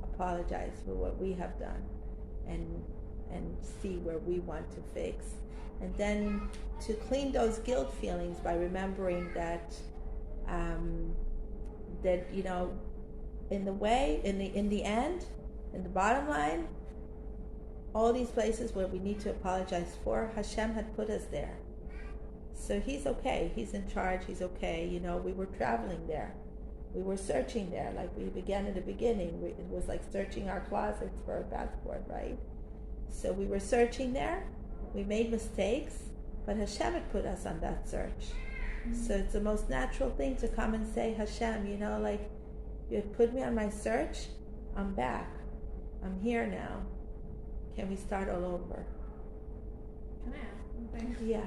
apologize for what we have done, and see where we want to fix, and then to clean those guilt feelings by remembering that that, you know, in the end, in the bottom line, all these places where we need to apologize for, Hashem had put us there. So He's okay. He's in charge. He's okay. You know, we were traveling there. We were searching there, like we began at the beginning. It was like searching our closets for a passport, right? So we were searching there. We made mistakes, but Hashem had put us on that search. So it's the most natural thing to come and say, Hashem, you know, like, you had put me on my search. I'm back. I'm here now. Can we start all over? Can I ask something? Yeah.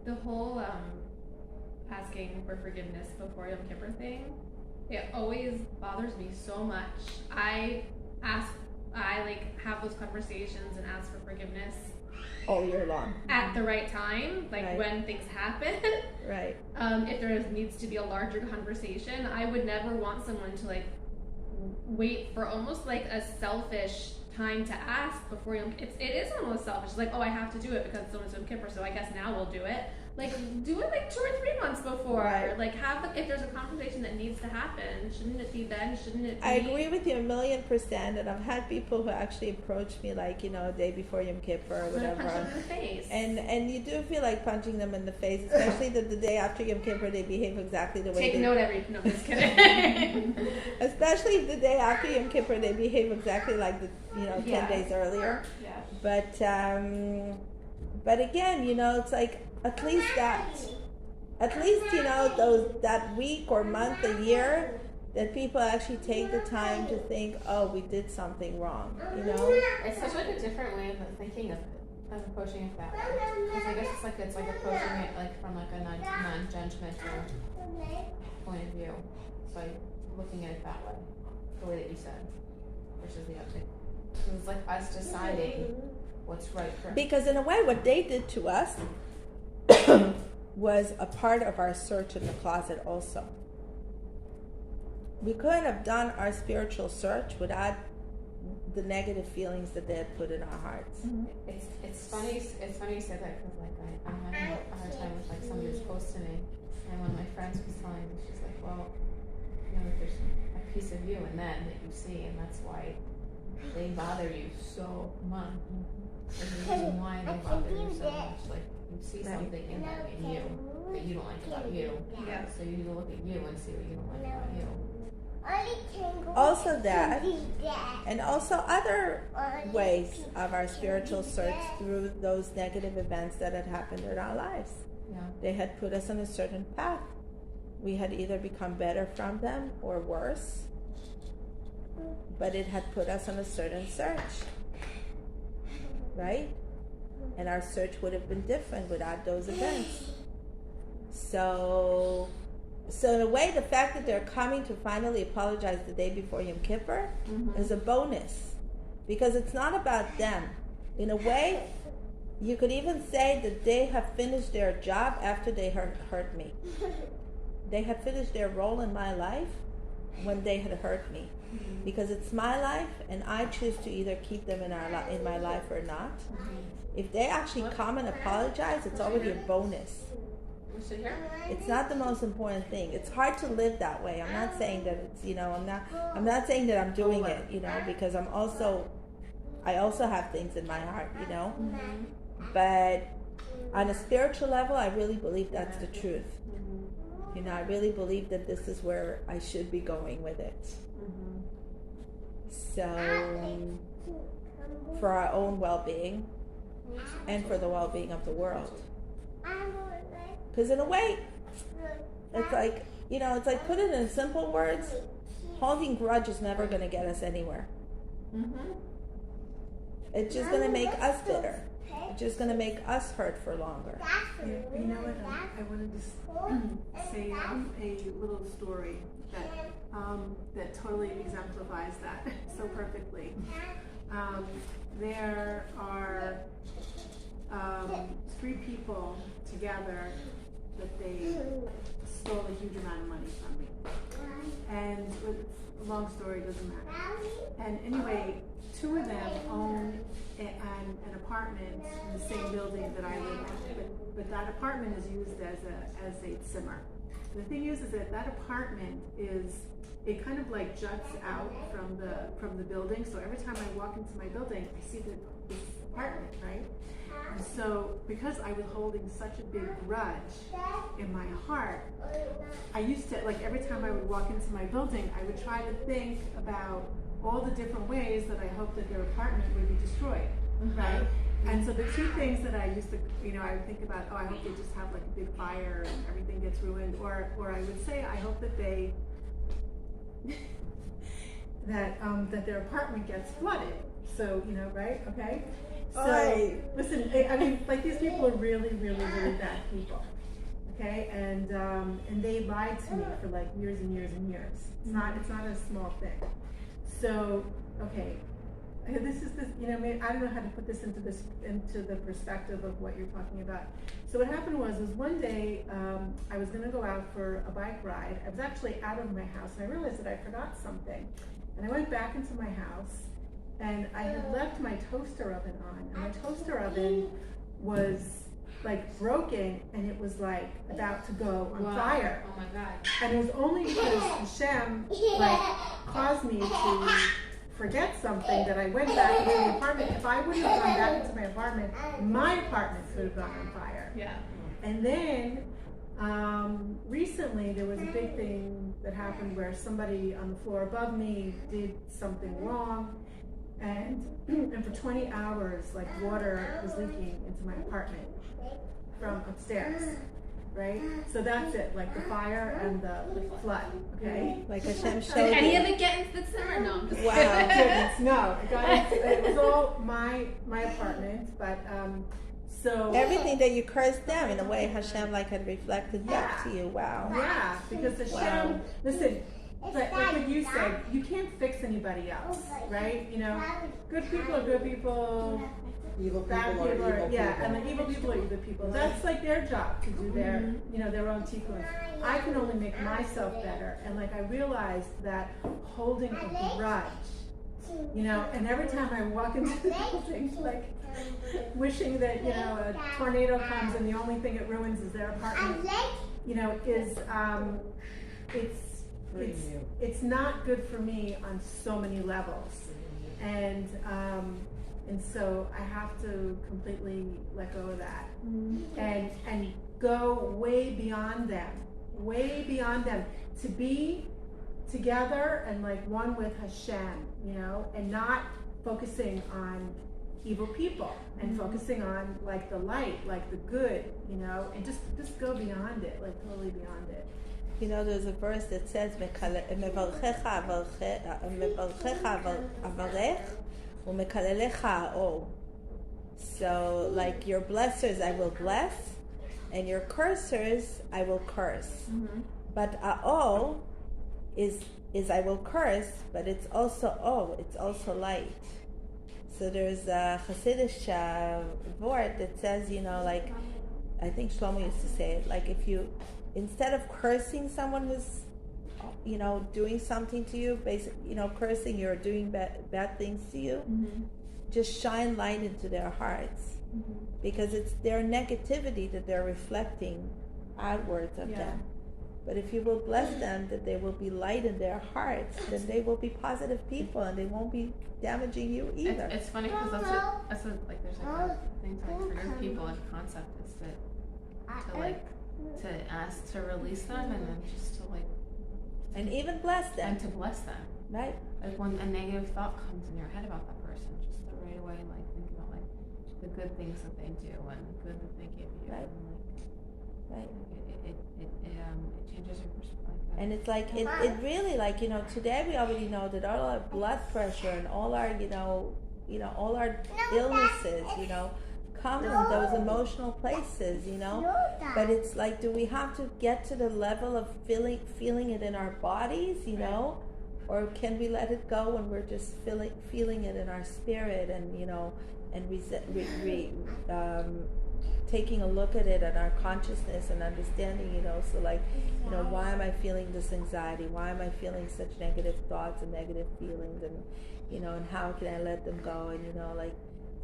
The whole asking for forgiveness before Yom Kippur thing, it always bothers me so much. I like have those conversations and ask for forgiveness All year long. at the right time, like Right. when things happen. Right. If there needs to be a larger conversation, I would never want someone to like wait for almost like a selfish time to ask before Yom Kippur. It is almost selfish. It's like, oh, I have to do it because it's Yom Kippur, so I guess now we'll do it. Like, do it like 2 or 3 months before. Right. Like, if there's a conversation that needs to happen, shouldn't it be then? Shouldn't it be? I agree with you 1,000,000%, and I've had people who actually approach me like, you know, a day before Yom Kippur or Wanna punch them whatever. in the face. And you do feel like punching them in the face, especially that the day after Yom Kippur they behave exactly the way Take they note, no, just kidding. especially if the day after Yom Kippur they behave exactly like the 10 Yeah. days earlier. Yeah. But again, you know, it's like at least you know, that week or month, a year, that people actually take the time to think, oh, we did something wrong, you know? It's such like a different way of thinking of approaching it that way. Because I guess it's like approaching it like from like a non-judgmental point of view. So looking at it that way, the way that you said, versus the other. So it's like us deciding what's right for us. Because in a way, what they did to us was a part of our search in the closet also. We couldn't have done our spiritual search without the negative feelings that they had put in our hearts. It's funny you said that, because like I'm having a hard time with like somebody was close to me, and one of my friends was telling me, she's like, well, you know, there's a piece of you in them that you see, and that's why they bother you so much. There's a reason why they bother you so much. Like, You see Right. something in them in you that you don't like about you. Yeah. So you need to look at you and see what you don't like about you. Also that, and also other ways of our spiritual search through those negative events that had happened in our lives. Yeah. They had put us on a certain path. We had either become better from them or worse, but it had put us on a certain search, right? And our search would have been different without those events. So in a way, the fact that they're coming to finally apologize the day before Yom Kippur is a bonus, because it's not about them. In a way, you could even say that they have finished their job after they hurt me. They had finished their role in my life when they had hurt me, because it's my life, and I choose to either keep them in my life or not. If they actually come and apologize, it's already a bonus. We sit here. It's not the most important thing. It's hard to live that way. I'm not saying that it's, I'm not saying that I'm doing it, because I also have things in my heart, But on a spiritual level, I really believe that's the truth. I really believe that this is where I should be going with it. So, for our own well-being and for the well-being of the world. Because in a way, it's like, it's like, put it in simple words, holding grudge is never going to get us anywhere. It's just going to make us bitter. It's just going to make us hurt for longer. You know what? I wanted to say a little story that totally exemplifies that so perfectly. There are 3 people together that they stole a huge amount of money from me. And it's a long story, doesn't matter. And anyway, 2 of them own an apartment in the same building that I live in, but that apartment is used as a Zimmer. The thing is that apartment it kind of like juts out from the building. So every time I walk into my building, I see this apartment, right? And so because I was holding such a big grudge in my heart, I used to, like, every time I would walk into my building, I would try to think about all the different ways that I hoped that their apartment would be destroyed, right? And so the 2 things that I used to, I would think about, I hope they just have like a big fire and everything gets ruined, or I would say, I hope that they, that their apartment gets flooded. So, right? Okay? So, listen, I mean, like, these people are really, really, really bad people. Okay? And they lied to me for like years and years and years. It's not a small thing. So, okay, this, I don't know how to put this into the perspective of what you're talking about. So what happened was one day, I was gonna go out for a bike ride. I was actually out of my house, and I realized that I forgot something. And I went back into my house, and I had left my toaster oven on, and my toaster oven was like broken, and it was like about to go on fire. Oh my God. And it was only because Hashem caused me to forget something that I went back into the apartment. If I wouldn't have gone back into my apartment could have gone on fire. Yeah. And then recently there was a big thing that happened where somebody on the floor above me did something wrong, and for 20 hours, like, water was leaking into my apartment from upstairs, right? So that's it, like the fire and the flood, okay? Like Hashem showed Did any you. of it get into the Zimmer? No, I'm just Wow. Goodness, no, guys, it was all my apartment, but so Everything that you cursed them, in a way, Hashem had reflected back to you. Wow. yeah, because Hashem, listen, like what you said, you can't fix anybody else, right? Good people are good people. Evil Bad people are people evil are, people. and the evil people are evil people. That's like their job to do their, their own tikkun. I can only make myself better, and like I realized that holding a grudge, and every time I walk into the building, like wishing that a tornado comes and the only thing it ruins is their apartment, is it's not good for me on so many levels, and And so I have to completely let go of that Mm-hmm. and go way beyond them, to be together and like one with Hashem, you know, and not focusing on evil people and focusing on like the light, like the good, you know, and just go beyond it, like totally beyond it. You know, there's a verse that says, "Mevarchecha avarech, umekalelecha ha'or." So, like your blessers, I will bless, and your cursers, I will curse. Mm-hmm. But a'o is I will curse, but it's also it's also light. So there's a Hasidic word that says, you know, like, I think Shlomo used to say it, like if you, instead of cursing someone who's, you know, doing something to you, basically, you know, cursing you or doing bad things to you, Mm-hmm. just shine light into their hearts. Mm-hmm. Because it's their negativity that they're reflecting outwards of Yeah. them. But if you will bless them, that there will be light in their hearts, then they will be positive people and they won't be damaging you either. It's funny because that's what like there's like a thing to like forgive people, like concept is to ask to release them and then just to like And even bless them, and to bless them. right? Like when a negative thought comes in your head about that person, just to right away like think about like the good things that they do and the good that they give you, Right. and Right. like it changes your perspective. And it's like, it really, like, you know, today we already know that all our blood pressure and all our, you know, all our illnesses, you know, come from those emotional places, you know. But it's like, do we have to get to the level of feeling it in our bodies, you know? Or can we let it go when we're just feeling it in our spirit and, you know, and taking a look at it and our consciousness and understanding, you know, so like, you know, why am I feeling this anxiety? Why am I feeling such negative thoughts and negative feelings? And, you know, and how can I let them go? And, you know, like,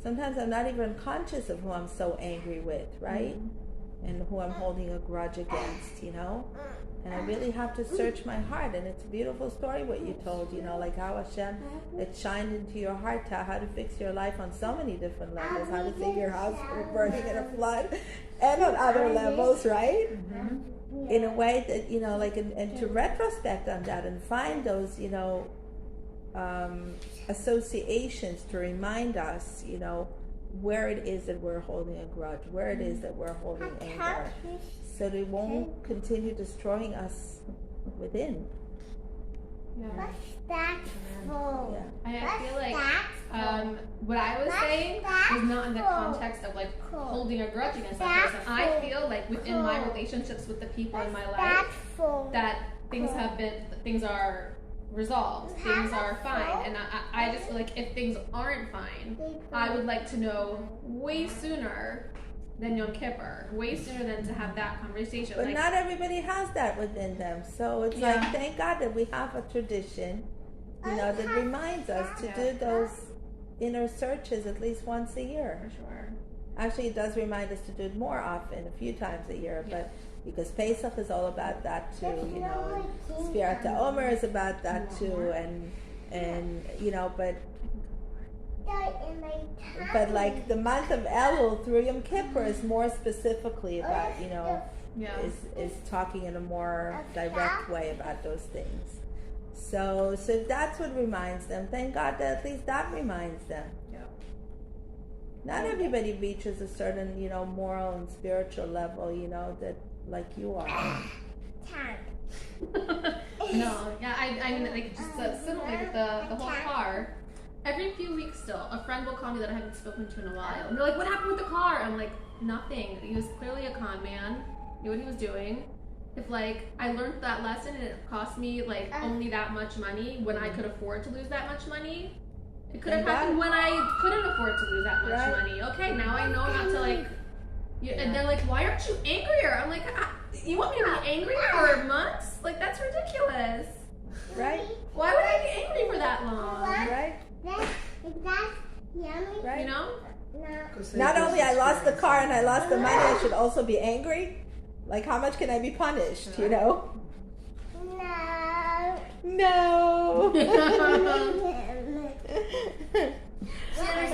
sometimes I'm not even conscious of who I'm so angry with, right? Mm-hmm. And who I'm holding a grudge against, you know? And I really have to search my heart. And it's a beautiful story what you told, you know, like how Hashem, it shined into your heart how to fix your life on so many different levels, how to save your house from burning in a flood, and on other levels, right? Mm-hmm. In a way that, you know, like, and to retrospect on that and find those, you know, associations to remind us, you know, where it is that we're holding a grudge, where it is that we're holding anger, so they won't continue destroying us within. Yeah. What's that for? Yeah. I feel like what I was saying was not in the context of like holding a grudge against that person. I feel like within my relationships with the people in my life that things are resolved, things are fine, and I just feel like if things aren't fine, I would like to know way sooner than Yom Kippur, way sooner than to have that conversation. But like, not everybody has that within them. So it's like, thank God that we have a tradition, you know, that reminds us to do those inner searches at least once a year. for sure. Actually, it does remind us to do it more often, a few times a year, but because Pesach is all about that too, you know, and Spirit Omer is about that too, and you know, but like the month of Elul through Yom Kippur is more specifically about, you know, is talking in a more direct way about those things. So that's what reminds them. Thank God that at least that reminds them. Yeah. Not everybody reaches a certain, you know, moral and spiritual level, you know, that like you are. No, yeah, I mean, like, just similarly with the whole car. Every few weeks still, a friend will call me that I haven't spoken to in a while. And they're like, what happened with the car? I'm like, nothing. He was clearly a con man, knew what he was doing. If, like, I learned that lesson and it cost me, like, only that much money when I could afford to lose that much money, it could have happened when I couldn't afford to lose that much money. Okay, now I know not to, like, and they're like, why aren't you angrier? I'm like, you want me to be angry for months? Like, that's ridiculous. Right? Why would I be angry for that long? Right? You know? Not only I lost the car and I lost the money, I should also be angry. Like, how much can I be punished, you know? No. No.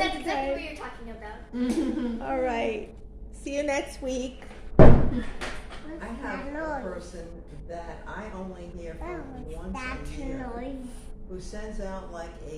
That's exactly what you're talking about. All right. See you next week. I have a person that I only hear from once a year, who sends out like a